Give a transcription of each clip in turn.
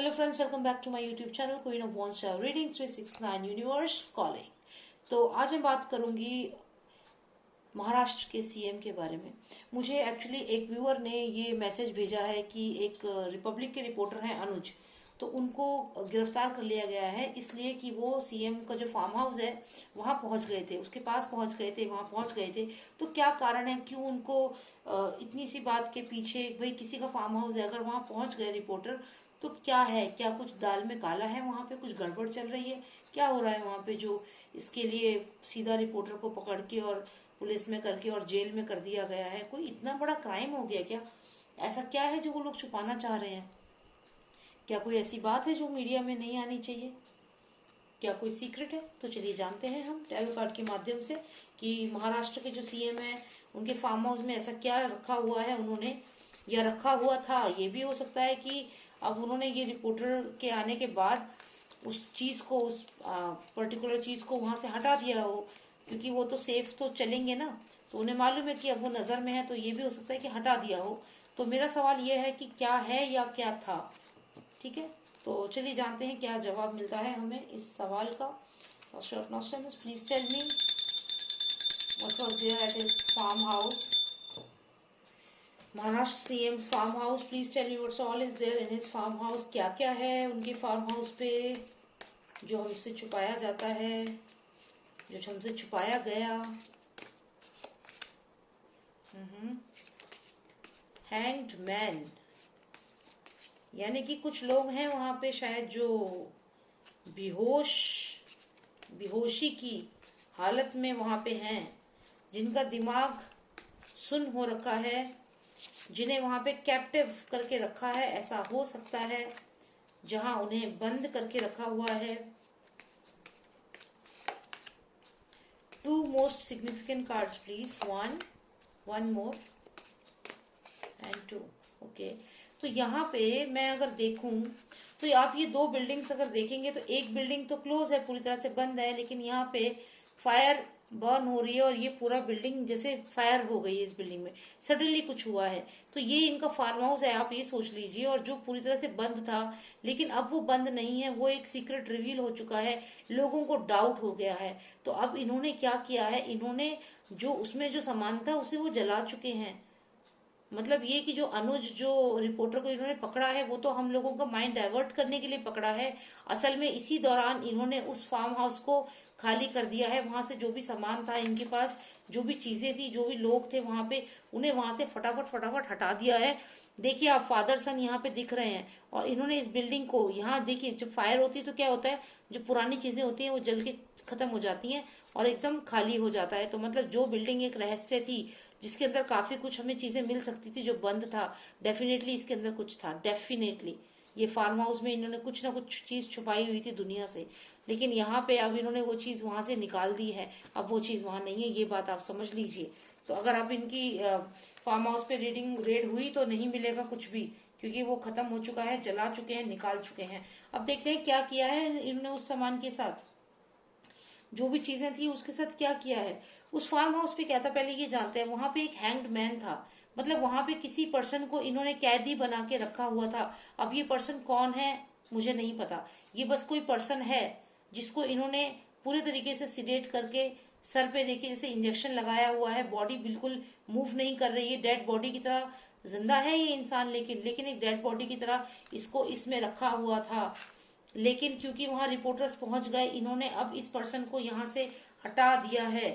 Hello friends, welcome back to my YouTube channel queen of wands reading 369 universe calling. तो आज मैं बात करूंगी महाराष्ट्र के सीएम के बारे में। मुझे एक्चुअली एक व्यूअर ने ये मैसेज भेजा है कि एक रिपब्लिक के रिपोर्टर हैं अनुज, तो उनको गिरफ्तार कर लिया गया है इसलिए कि वो सीएम का जो फार्म हाउस है वहां पहुंच गए थे, उसके पास पहुंच गए थे, वहां पहुंच गए थे। तो क्या कारण है, क्यों उनको इतनी सी बात के पीछे, भाई किसी का फार्म हाउस है, अगर वहां पहुंच गए रिपोर्टर तो क्या है, क्या कुछ दाल में काला है, वहां पे कुछ गड़बड़ चल रही है, क्या हो रहा है वहां पे जो इसके लिए सीधा रिपोर्टर को पकड़ के और पुलिस में करके और जेल में कर दिया गया है। कोई इतना बड़ा क्राइम हो गया क्या? ऐसा क्या है जो वो लोग छुपाना चाह रहे हैं? क्या कोई ऐसी बात है जो मीडिया में नहीं आनी चाहिए? क्या कोई सीक्रेट है? तो चलिए जानते हैं हम टैरो कार्ड के माध्यम से कि महाराष्ट्र के जो सीएम है उनके फार्म हाउस में ऐसा क्या रखा हुआ है उन्होंने, या रखा हुआ था। ये भी हो सकता है कि अब उन्होंने ये रिपोर्टर के आने के बाद उस चीज को, उस पर्टिकुलर चीज को वहां से हटा दिया हो, क्योंकि वो तो सेफ तो चलेंगे ना। तो उन्हें मालूम है कि अब वो नजर में है, तो ये भी हो सकता है कि हटा दिया हो। तो मेरा सवाल ये है कि क्या है या क्या था। ठीक है, तो चलिए जानते हैं क्या जवाब मिलता है हमें इस सवाल का। Please tell me what was there at his farm house, Maharashtra CM farm house. Please tell me what's all is there in his farm house. क्या क्या है उनके फार्म हाउस पे जो हमसे छुपाया जाता है, जो हमसे छुपाया गया। हैंग्ड मैन, यानी कि कुछ लोग हैं वहां पे शायद जो बेहोशी की हालत में वहां पे हैं, जिनका दिमाग सुन्न हो रखा है, जिन्हें वहां पे कैप्टिव करके रखा है, ऐसा हो सकता है, जहां उन्हें बंद करके रखा हुआ है। Two most significant cards please, one more and two. Okay, तो यहाँ पे मैं अगर देखूं तो आप ये दो बिल्डिंग्स अगर देखेंगे तो एक बिल्डिंग तो क्लोज है, पूरी तरह से बंद है, लेकिन यहाँ पे फायर बर्न हो रही है और ये पूरा बिल्डिंग जैसे फायर हो गई है। इस बिल्डिंग में सडनली कुछ हुआ है, तो ये इनका फार्म हाउस है, आप ये सोच लीजिए। और जो पूरी तरह से बंद था, लेकिन अब वो बंद नहीं है, वो एक सीक्रेट रिवील हो चुका है, लोगों को डाउट हो गया है। तो अब इन्होंने क्या किया है, इन्होंने जो उसमें जो सामान था उसे वो जला चुके हैं। मतलब ये कि जो अनुज, जो रिपोर्टर को इन्होंने पकड़ा है, वो तो हम लोगों का माइंड डाइवर्ट करने के लिए पकड़ा है। असल में इसी दौरान इन्होंने उस फार्म हाउस को खाली कर दिया है, वहां से जो भी सामान था इनके पास, जो भी चीजें थी, जो भी लोग थे वहां पे, उन्हें वहां से फटाफट फटाफट हटा दिया है। देखिए आप फादर सन यहाँ पे दिख रहे हैं, और इन्होंने इस बिल्डिंग को, यहाँ देखिए जब फायर होती है तो क्या होता है, जो पुरानी चीजें होती हैं वो जल के खत्म हो जाती हैं और एकदम खाली हो जाता है। तो मतलब जो बिल्डिंग एक रहस्य थी, जिसके अंदर काफी कुछ हमें चीजें मिल सकती थी जो बंद था, डेफिनेटली इसके अंदर कुछ था, डेफिनेटली। ये फार्म हाउस में इन्होंने कुछ ना कुछ चीज छुपाई हुई थी दुनिया से, लेकिन यहाँ पे अब इन्होंने वो चीज वहां से निकाल दी है। अब वो चीज वहां नहीं है, ये बात आप समझ लीजिए। तो अगर आप इनकी फार्म हाउस पे रेड हुई तो नहीं मिलेगा कुछ भी, क्योंकि वो खत्म हो चुका है, जला चुके हैं, निकाल चुके हैं। अब देखते हैं क्या किया है इन्होंने उस सामान के साथ, जो भी चीजें थी उसके साथ क्या किया है। उस फार्म हाउस पे क्या था पहले ये जानते हैं। वहां पे एक हैंग्ड मैन था, मतलब वहां पे किसी पर्सन को इन्होंने कैदी बना के रखा हुआ था। अब ये पर्सन कौन है मुझे नहीं पता, ये बस कोई पर्सन है जिसको इन्होंने पूरे तरीके से सिडेट करके, सर पे देखिए जैसे इंजेक्शन लगाया हुआ है, बॉडी बिल्कुल मूव नहीं कर रही है, डेड बॉडी की तरह। जिंदा है ये इंसान, लेकिन एक डेड बॉडी की तरह इसको इसमें रखा हुआ था। लेकिन क्योंकि वहां रिपोर्टर्स पहुंच गए, इन्होंने अब इस पर्सन को यहां से हटा दिया है।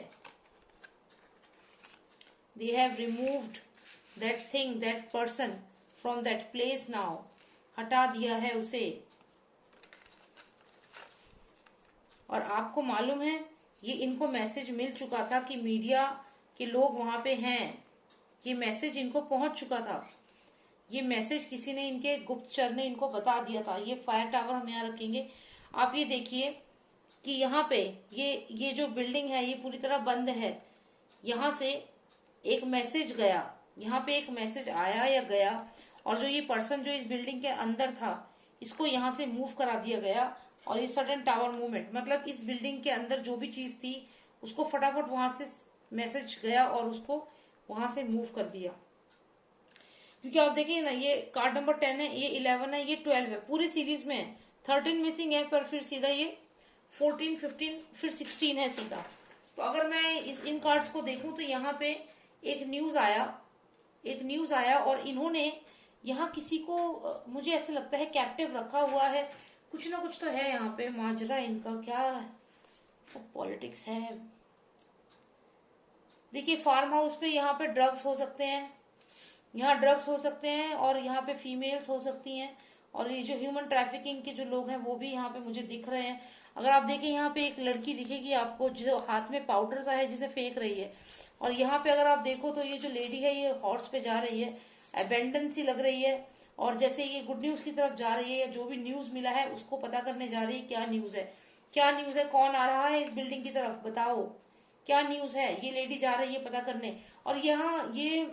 They have removed that thing, that person from that place now. हटा दिया है उसे। और आपको मालूम है, ये इनको मैसेज मिल चुका था कि मीडिया के लोग वहां पे हैं। ये मैसेज इनको पहुंच चुका था। ये मैसेज किसी ने, इनके गुप्तचर ने इनको बता दिया था। ये फायर टावर हम यहाँ रखेंगे। आप ये देखिए कि यहाँ पे ये जो बिल्डिंग है ये पूरी तरह बंद है। यहाँ से एक मैसेज गया, यहाँ पे एक मैसेज आया या गया, और जो ये पर्सन जो इस बिल्डिंग के अंदर था, इसको यहाँ से मूव करा दिया गया। और ये सडन टावर मूवमेंट, मतलब इस बिल्डिंग के अंदर जो भी चीज थी उसको फटाफट वहां से मैसेज गया और उसको वहां से मूव कर दिया। क्योंकि आप देखिए ना, ये कार्ड नंबर 10 है, ये 11 है, ये 12 है, पूरी सीरीज में है। 13 मिसिंग है, पर फिर सीधा ये 14, 15, फिर 16 है सीधा। तो अगर मैं इन कार्ड्स को देखूं तो यहाँ पे एक न्यूज आया और इन्होंने यहाँ किसी को मुझे ऐसा लगता है कैप्टिव रखा हुआ है। कुछ ना कुछ तो है यहाँ पे माजरा, इनका क्या सब पॉलिटिक्स है। देखिए फार्म हाउस पे यहाँ पे ड्रग्स हो सकते हैं, यहाँ ड्रग्स हो सकते हैं, और यहाँ पे फीमेल्स हो सकती हैं, और ये जो ह्यूमन ट्रैफिकिंग के जो लोग हैं वो भी यहाँ पे मुझे दिख रहे हैं। अगर आप देखें यहाँ पे एक लड़की दिखेगी आपको जो हाथ में पाउडर सा है जिसे फेंक रही है, और यहाँ पे अगर आप देखो तो ये जो लेडी है ये हॉर्स पे जा रही है, अबेंडन सी लग रही है, और जैसे ये गुड न्यूज की तरफ जा रही है, या जो भी न्यूज मिला है उसको पता करने जा रही है क्या न्यूज है, क्या न्यूज है, कौन आ रहा है इस बिल्डिंग की तरफ, बताओ क्या न्यूज है। ये लेडी जा रही है पता करने। और यहाँ ये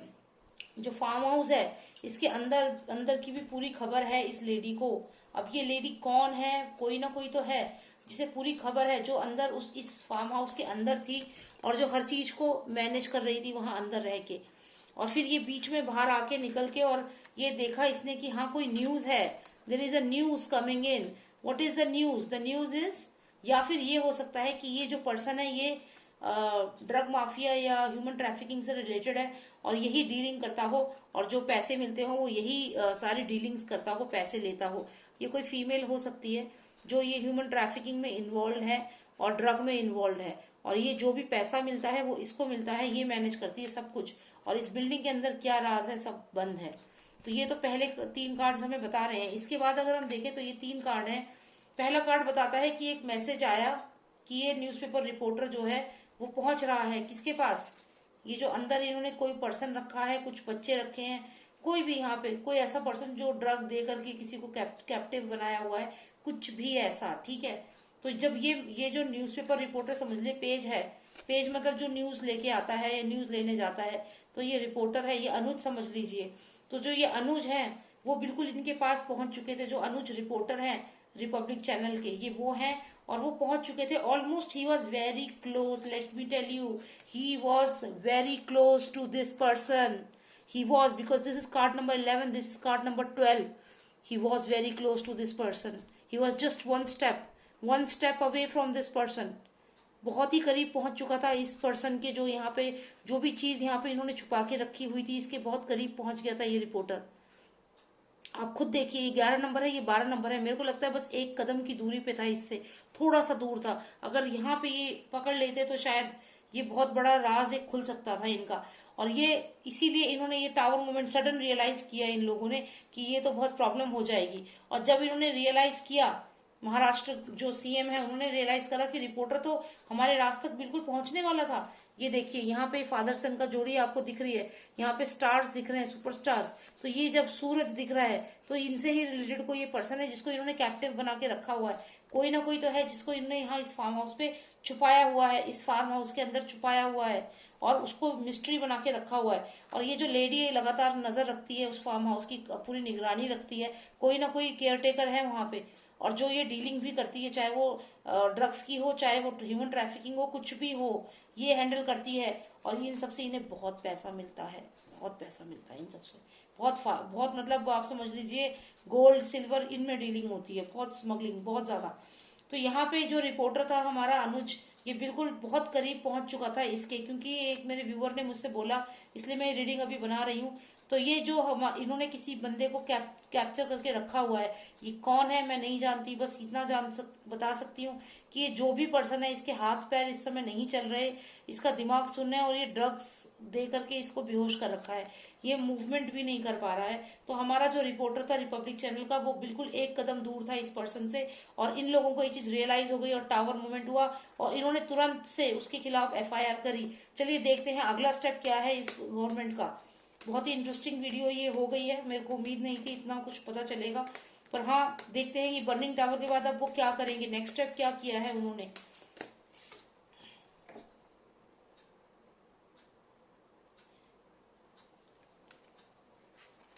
जो फार्म हाउस है इसके अंदर अंदर की भी पूरी खबर है इस लेडी को। अब ये लेडी कौन है, कोई ना कोई तो है जिसे पूरी खबर है, जो अंदर उस इस फार्म हाउस के अंदर थी और जो हर चीज को मैनेज कर रही थी वहां अंदर रह के। और फिर ये बीच में बाहर आके निकल के और ये देखा इसने कि हाँ कोई न्यूज है, there is a news coming in. What is the news? The news is, या फिर ये हो सकता है कि ये जो पर्सन है ये ड्रग माफिया या ह्यूमन ट्रैफिकिंग से रिलेटेड है और यही डीलिंग करता हो, और जो पैसे मिलते हो वो यही सारी डीलिंग्स करता हो, पैसे लेता हो। ये कोई फीमेल हो सकती है जो ये ह्यूमन ट्रैफिकिंग में इन्वॉल्व है और ड्रग में इन्वॉल्व है, और ये जो भी पैसा मिलता है वो इसको मिलता है, ये मैनेज करती है सब कुछ। और इस बिल्डिंग के अंदर क्या राज है सब बंद है। तो ये तो पहले 3 कार्ड्स हमें बता रहे हैं। इसके बाद अगर हम देखें तो ये 3 कार्ड हैं। पहला कार्ड बताता है कि एक मैसेज आया कि ये न्यूज़पेपर रिपोर्टर जो है वो पहुंच रहा है किसके पास, ये जो अंदर इन्होंने कोई पर्सन रखा है, कुछ बच्चे रखे हैं, कोई भी यहाँ पे कोई ऐसा पर्सन जो ड्रग दे करके किसी को कैप्टिव बनाया हुआ है, कुछ भी ऐसा, ठीक है। तो जब ये जो न्यूज़पेपर रिपोर्टर समझ ले पेज है, पेज मतलब जो न्यूज लेके आता है या न्यूज लेने जाता है, तो ये रिपोर्टर है, ये अनुज समझ लीजिए। तो जो ये अनुज है वो बिल्कुल इनके पास पहुंच चुके थे, जो अनुज रिपोर्टर हैं रिपब्लिक चैनल के, ये वो हैं। और वो पहुंच चुके थे almost, he was very close, let me tell you, he was very close to this person. He was, because this is card number 11, this is card number 12, he was very close to this person, he was just one step away from this person, बहुत ही करीब पहुंच चुका था इस person के, जो यहाँ पे जो भी चीज यहाँ पे इन्होंने छुपा के रखी हुई थी इसके बहुत करीब पहुंच गया था ये रिपोर्टर। आप खुद देखिए, ये 11 नंबर है, ये 12 नंबर है, मेरे को लगता है बस एक कदम की दूरी पे था इससे, थोड़ा सा दूर था। अगर यहाँ पे ये पकड़ लेते तो शायद ये बहुत बड़ा राज एक खुल सकता था इनका। और ये इसीलिए इन्होंने ये टावर मूवमेंट सडन रियलाइज किया इन लोगों ने कि ये तो बहुत प्रॉब्लम हो जाएगी। और जब इन्होंने रियलाइज किया, महाराष्ट्र जो सीएम है उन्होंने रियलाइज करा कि रिपोर्टर तो हमारे राज तक बिल्कुल पहुंचने वाला था। ये देखिए यहाँ पे फादर सन का जोड़ी आपको दिख रही है, यहाँ पे स्टार्स दिख रहे हैं, सुपरस्टार्स। तो ये जब सूरज दिख रहा है तो इनसे ही रिलेटेड कोई ये पर्सन है जिसको इन्होंने कैप्टिव बना के रखा हुआ है, कोई ना कोई तो है जिसको इन्होंने यहाँ इस फार्म हाउस पे छुपाया हुआ है, इस फार्म हाउस के अंदर छुपाया हुआ है और उसको मिस्ट्री बना के रखा हुआ है। और ये जो लेडी है लगातार नजर रखती है उस फार्म हाउस की, पूरी निगरानी रखती है, कोई ना कोई केयर टेकर है वहां पे। और जो ये डीलिंग भी करती है, चाहे वो ड्रग्स की हो, चाहे वो ह्यूमन ट्रैफिकिंग हो, कुछ भी हो, ये हैंडल करती है। और इन सबसे इन्हें बहुत पैसा मिलता है, बहुत पैसा मिलता है इन सबसे, बहुत मतलब आप समझ लीजिए गोल्ड सिल्वर इनमें डीलिंग होती है, बहुत स्मगलिंग, बहुत ज्यादा। तो यहाँ पे जो रिपोर्टर था हमारा अनुज, ये बिल्कुल बहुत करीब पहुंच चुका था इसके, क्योंकि एक मेरे व्यूअर ने मुझसे बोला, इसलिए मैं रीडिंग अभी बना रही हूँ। तो ये जो हम इन्होंने किसी बंदे को कैप्चर करके रखा हुआ है, ये कौन है मैं नहीं जानती, बस इतना बता सकती हूँ कि ये जो भी पर्सन है इसके हाथ पैर इस समय नहीं चल रहे, इसका दिमाग सुनना है, और ये ड्रग्स दे करके इसको बेहोश कर रखा है, ये मूवमेंट भी नहीं कर पा रहा है। तो हमारा जो रिपोर्टर था रिपब्लिक चैनल का वो बिल्कुल एक कदम दूर था इस पर्सन से, और इन लोगों को ये चीज रियलाइज हो गई और टावर मूवमेंट हुआ और इन्होंने तुरंत से उसके खिलाफ एफआईआर करी। चलिए देखते हैं अगला स्टेप क्या है इस गवर्नमेंट का। बहुत ही इंटरेस्टिंग वीडियो ये हो गई है, मेरे को उम्मीद नहीं थी इतना कुछ पता चलेगा, पर हाँ देखते हैं ये बर्निंग टावर के बाद अब वो क्या करेंगे, नेक्स्ट स्टेप क्या किया है उन्होंने।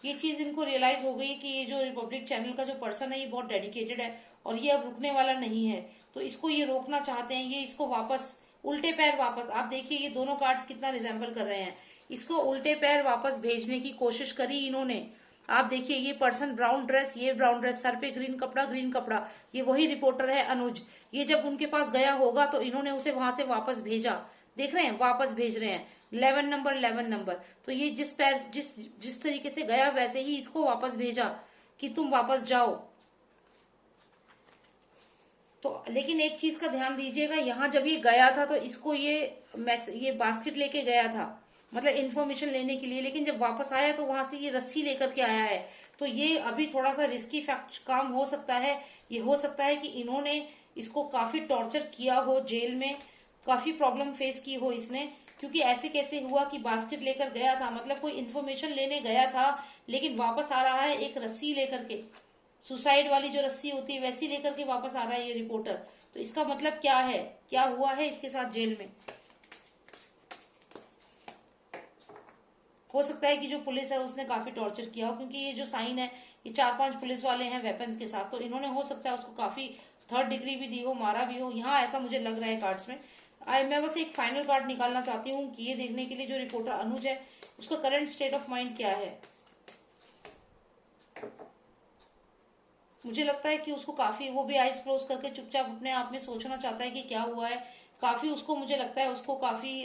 ये चीज इनको रियलाइज हो गई कि ये जो रिपब्लिक चैनल का जो पर्सन है ये बहुत डेडिकेटेड है और ये अब रुकने वाला नहीं है, तो इसको ये रोकना चाहते हैं, ये इसको वापस उल्टे पैर वापस। आप देखिए ये दोनों कार्ड्स कितना रिजेंबल कर रहे हैं, इसको उल्टे पैर वापस भेजने की कोशिश करी इन्होंने। आप देखिए ये पर्सन ब्राउन ड्रेस, ये ब्राउन ड्रेस, सर पे ग्रीन कपड़ा, ग्रीन कपड़ा, ये वही रिपोर्टर है अनुज। ये जब उनके पास गया होगा तो इन्होंने उसे वहां से वापस भेजा। देख रहे हैं, वापस भेज रहे हैं 11 नंबर 11 नंबर। तो ये जिस पैर जिस जिस तरीके से गया वैसे ही इसको वापस भेजा कि तुम वापस जाओ। तो लेकिन एक चीज का ध्यान दीजिएगा, यहाँ जब ये गया था तो इसको ये बास्केट लेके गया था, मतलब इन्फॉर्मेशन लेने के लिए। लेकिन जब वापस आया तो वहां से ये रस्सी लेकर के आया है। तो ये अभी थोड़ा सा रिस्की फैक्ट काम हो सकता है। ये हो सकता है कि इन्होंने इसको काफी टॉर्चर किया हो जेल में, काफी प्रॉब्लम फेस की हो इसने। क्योंकि ऐसे कैसे हुआ कि बास्केट लेकर गया था, मतलब कोई इन्फॉर्मेशन लेने गया था लेकिन वापस आ रहा है एक रस्सी लेकर के, सुसाइड वाली जो रस्सी होती है वैसी लेकर के वापस आ रहा है ये रिपोर्टर। तो इसका मतलब क्या है, क्या हुआ है इसके साथ जेल में। हो सकता है कि जो पुलिस है उसने काफी टॉर्चर किया हो, क्योंकि ये जो साइन है ये 4-5 पुलिस वाले हैं वेपन्स के साथ, तो इन्होंने हो सकता है उसको काफी 3rd डिग्री भी दी हो, मारा भी हो। यहाँ ऐसा मुझे लग रहा है कार्ड्स में। मैं बस एक फाइनल कार्ड निकालना चाहती हूँ कि ये देखने के लिए जो रिपोर्टर अनुज है उसका करंट स्टेट ऑफ माइंड क्या है। मुझे लगता है कि उसको काफी, वो भी आइज क्लोज करके चुपचाप अपने आप में सोचना चाहता है कि क्या हुआ है। काफी उसको, मुझे लगता है उसको काफी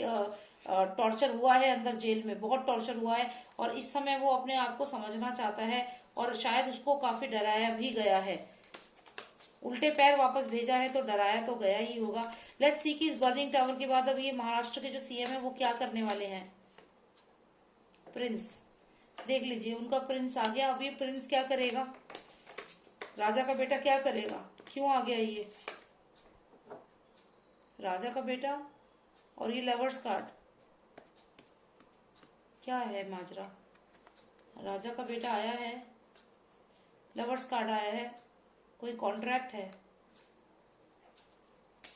टॉर्चर हुआ है अंदर जेल में, बहुत टॉर्चर हुआ है। और इस समय वो अपने आप को समझना चाहता है और शायद उसको काफी डराया भी गया है। उल्टे पैर वापस भेजा है तो डराया तो गया ही होगा। लेट्स सी कि इस बर्निंग टावर के बाद अब ये महाराष्ट्र के जो सीएम है वो क्या करने वाले हैं। प्रिंस, देख लीजिए उनका प्रिंस आ गया। अब ये प्रिंस क्या करेगा, राजा का बेटा क्या करेगा, क्यों आ गया ये राजा का बेटा। और ये लवर्स कार्ड, क्या है माजरा। राजा का बेटा आया है, लवर्स कार्ड आया है, कोई कॉन्ट्रैक्ट है।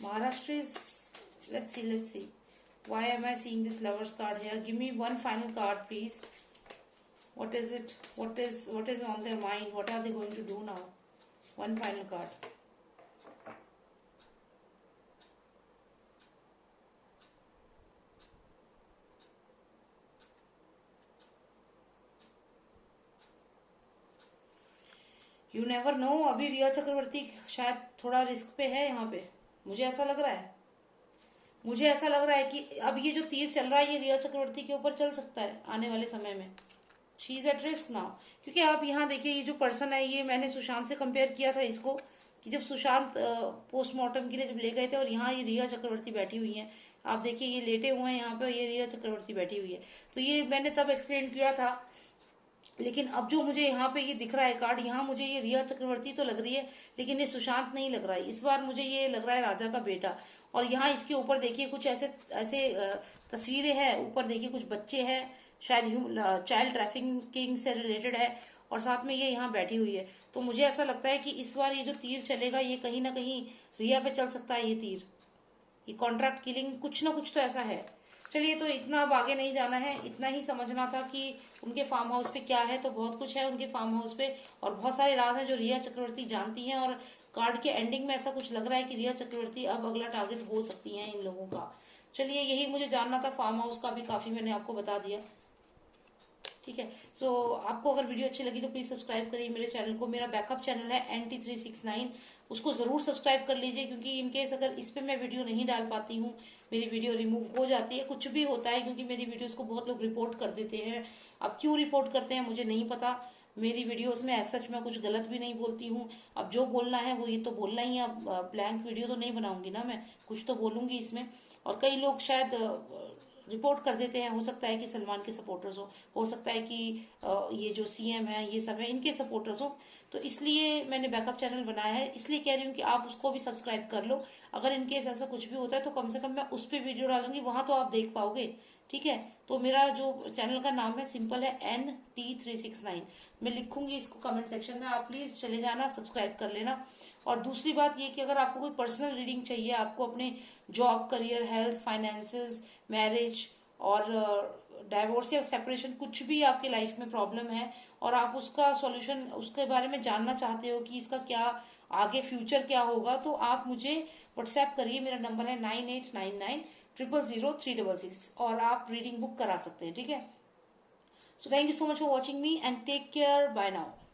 Maharashtra is, let's see why am I seeing this lovers card here. Give me one final card please. What is it, what is on their mind, what are they going to do now. One final card. You never know. अभी रिया चक्रवर्ती शायद थोड़ा risk पे है यहाँ पे, मुझे ऐसा लग रहा है। मुझे ऐसा लग रहा है कि अब ये जो तीर चल रहा है ये रिया चक्रवर्ती के ऊपर चल सकता है आने वाले समय में। She is at risk now. क्योंकि आप यहाँ देखिए ये जो पर्सन है, ये मैंने सुशांत से कंपेयर किया था इसको, कि जब सुशांत पोस्टमार्टम के लिए जब ले गए थे और यहाँ ये रिया चक्रवर्ती बैठी हुई है। आप देखिए ये लेटे हुए हैं यहाँ पे, ये रिया चक्रवर्ती बैठी हुई है। तो ये मैंने तब एक्सप्लेन किया था। लेकिन अब जो मुझे यहाँ पे ये दिख रहा है कार्ड, यहाँ मुझे ये रिया चक्रवर्ती तो लग रही है लेकिन ये सुशांत नहीं लग रहा है। इस बार मुझे ये लग रहा है राजा का बेटा। और यहाँ इसके ऊपर देखिए कुछ ऐसे ऐसे तस्वीरें हैं, ऊपर देखिए कुछ बच्चे हैं, शायद चाइल्ड ट्रैफिकिंग से रिलेटेड है। और साथ में ये यहाँ बैठी हुई है। तो मुझे ऐसा लगता है कि इस बार ये जो तीर चलेगा ये कहीं ना कहीं रिया पे चल सकता है। ये तीर, ये कॉन्ट्रैक्ट किलिंग, कुछ ना कुछ तो ऐसा है। चलिए, तो इतना अब आगे नहीं जाना है, इतना ही समझना था कि उनके फार्म हाउस पे क्या है। तो बहुत कुछ है उनके फार्म हाउस पे और बहुत सारे राज हैं जो रिया चक्रवर्ती जानती हैं। और कार्ड के एंडिंग में ऐसा कुछ लग रहा है कि रिया चक्रवर्ती अब अगला टारगेट हो सकती हैं इन लोगों का। चलिए, यही मुझे जानना था। फार्म हाउस का भी काफी मैंने आपको बता दिया। ठीक है, सो आपको अगर वीडियो अच्छी लगी तो प्लीज सब्सक्राइब करिए मेरे चैनल को। मेरा बैकअप चैनल है NT369, उसको जरूर सब्सक्राइब कर लीजिए, क्योंकि इनकेस अगर इस पे मैं वीडियो नहीं डाल पाती हूँ, मेरी वीडियो रिमूव हो जाती है, कुछ भी होता है, क्योंकि मेरी वीडियोस को बहुत लोग रिपोर्ट कर देते हैं। अब क्यों रिपोर्ट करते हैं मुझे नहीं पता। मेरी वीडियोस में ऐसा सच मैं कुछ गलत भी नहीं बोलती हूँ। अब जो बोलना है वो ये तो बोलना ही है। अब ब्लैंक वीडियो तो नहीं बनाऊंगी ना मैं, कुछ तो बोलूंगी इसमें। और कई लोग शायद रिपोर्ट कर देते हैं। हो सकता है कि सलमान के सपोर्टर्स हो सकता है कि ये जो CM है ये सब है इनके सपोर्टर्स हो। तो इसलिए मैंने बैकअप चैनल बनाया है। इसलिए कह रही हूँ कि आप उसको भी सब्सक्राइब कर लो। अगर इनकेस ऐसा कुछ भी होता है तो कम से कम मैं उस पर वीडियो डालूंगी, वहां तो आप देख पाओगे। ठीक है, तो मेरा जो चैनल का नाम है सिंपल है NT369। मैं लिखूंगी इसको कमेंट सेक्शन में, आप प्लीज चले जाना, सब्सक्राइब कर लेना। और दूसरी बात ये कि अगर आपको कोई पर्सनल रीडिंग चाहिए, आपको अपने job, career, health, finances, marriage और डाइवोर्स या सेपरेशन, कुछ भी आपके लाइफ में प्रॉब्लम है और आप उसका सॉल्यूशन, उसके बारे में जानना चाहते हो कि इसका क्या आगे फ्यूचर क्या होगा, तो आप मुझे व्हाट्सएप करिए। मेरा नंबर है 0000366 और आप रीडिंग बुक करा सकते हैं, ठीक है। So thank you so much for watching me and take care, bye now.